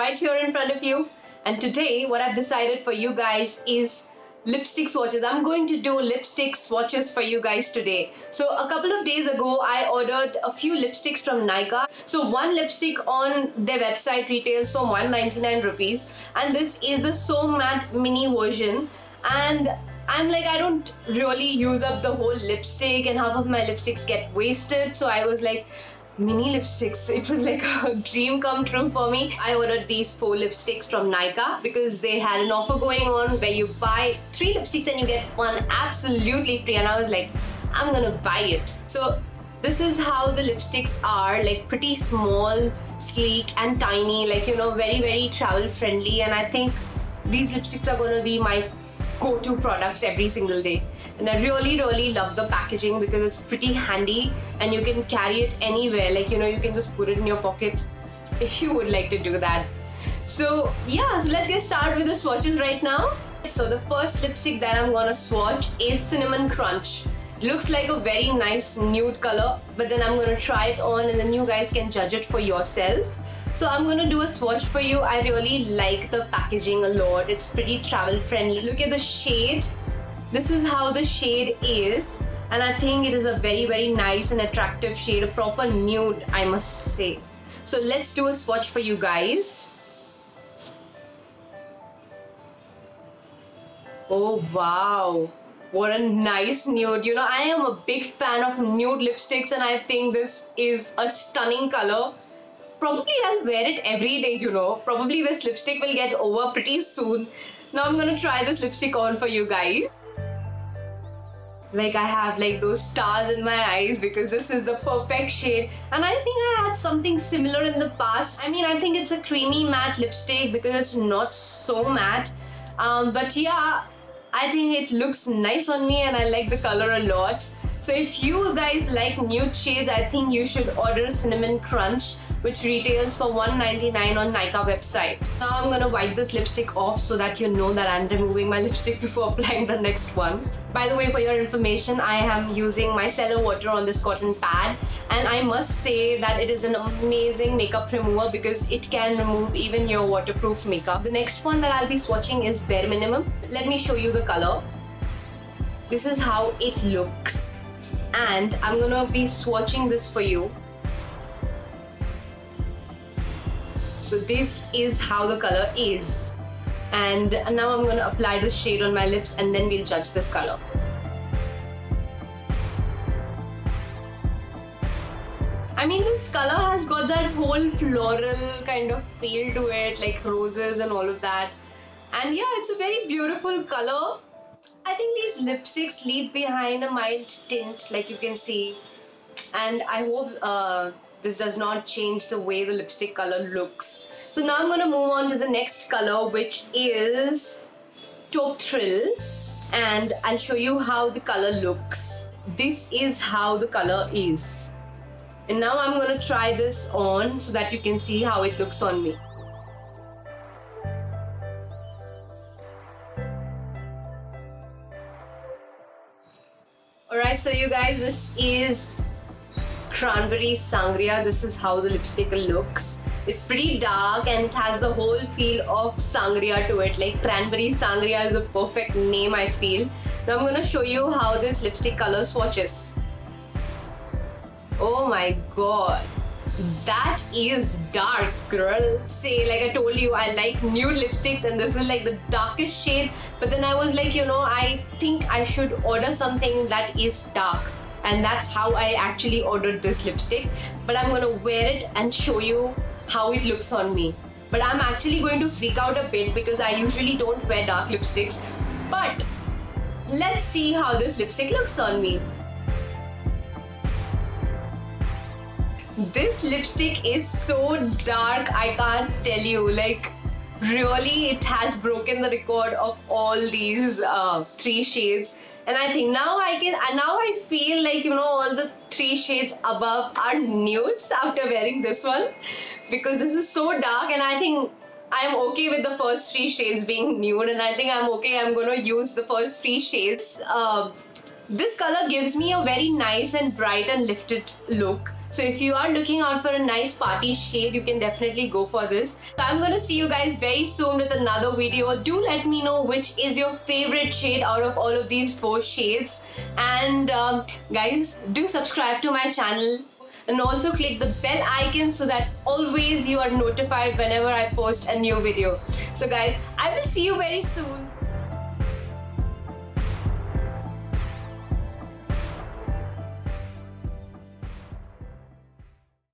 right here in front of you. And today what I've decided for you guys is lipstick swatches. I'm going to do lipstick swatches for you guys today. So a couple of days ago I ordered a few lipsticks from Nykaa. So one lipstick on their website retails for 199 rupees, and this is the So Matte mini version. And I'm like, I don't really use up the whole lipstick, and half of my lipsticks get wasted. So I was like, mini lipsticks, it was like a dream come true for me. I ordered these 4 lipsticks from Nykaa because they had an offer going on where you buy 3 lipsticks and you get one absolutely free, and I was like, I'm gonna buy it. So this is how the lipsticks are, like pretty small, sleek and tiny, like, you know, very travel friendly. And I think these lipsticks are gonna be my go-to products every single day. And I really love the packaging because it's pretty handy and you can carry it anywhere. Like, you know, you can just put it in your pocket if you would like to do that. So yeah, so let's get started with the swatches right now. So the first lipstick that I'm gonna swatch is Cinnamon Crunch. It looks like a very nice nude color, but then I'm gonna try it on and then you guys can judge it for yourself. So I'm gonna do a swatch for you. I really like the packaging a lot. It's pretty travel friendly. Look at the shade. This is how the shade is, and I think it is a very nice and attractive shade, a proper nude, I must say. So let's do a swatch for you guys. Oh wow, what a nice nude. You know, I am a big fan of nude lipsticks and I think this is a stunning color. Probably I'll wear it every day, you know. Probably this lipstick will get over pretty soon. Now I'm gonna try this lipstick on for you guys. Like, I have like those stars in my eyes because this is the perfect shade, and I think I had something similar in the past. I mean, I think it's a creamy matte lipstick because it's not so matte, but yeah, I think it looks nice on me and I like the color a lot. So if you guys like nude shades, I think you should order Cinnamon Crunch, which retails for 199 on Nykaa website. Now I'm gonna wipe this lipstick off so that you know that I'm removing my lipstick before applying the next one. By the way, for your information, I am using micellar water on this cotton pad, and I must say that it is an amazing makeup remover because it can remove even your waterproof makeup. The next one that I'll be swatching is Bare Minimum. Let me show you the color. This is how it looks, and I'm gonna be swatching this for you. So this is how the color is, and now I'm going to apply this shade on my lips and then we'll judge this color. I mean, this color has got that whole floral kind of feel to it, like roses and all of that. And yeah, it's a very beautiful color. I think these lipsticks leave behind a mild tint, like you can see, and I hope this does not change the way the lipstick color looks. So now I'm going to move on to the next color, which is Taupe Thrill, and I'll show you how the color looks. This is how the color is. And now I'm going to try this on so that you can see how it looks on me. Alright, so you guys, this is Cranberry Sangria. This is how the lipstick looks. It's pretty dark and it has the whole feel of sangria to it. Like, Cranberry Sangria is a perfect name, I feel. Now I'm gonna show you how this lipstick color swatches. Oh my god, that is dark, girl. Say, like I told you, I like nude lipsticks and this is like the darkest shade, but then I was like, you know, I think I should order something that is dark. And that's how I actually ordered this lipstick. But I'm gonna wear it and show you how it looks on me. But I'm actually going to freak out a bit because I usually don't wear dark lipsticks. But let's see how this lipstick looks on me. This lipstick is so dark, I can't tell you. Like, really, it has broken the record of all these 3 shades. And I think now I feel like, you know, all the 3 shades above are nudes after wearing this one, because this is so dark, and I think I'm okay with the first 3 shades being nude, and I think I'm okay. I'm gonna use the first 3 shades. This color gives me a very nice and bright and lifted look. So if you are looking out for a nice party shade, you can definitely go for this. So I'm going to see you guys very soon with another video. Do let me know which is your favorite shade out of all of these 4 shades. And guys, do subscribe to my channel. And also click the bell icon so that always you are notified whenever I post a new video. So guys, I will see you very soon.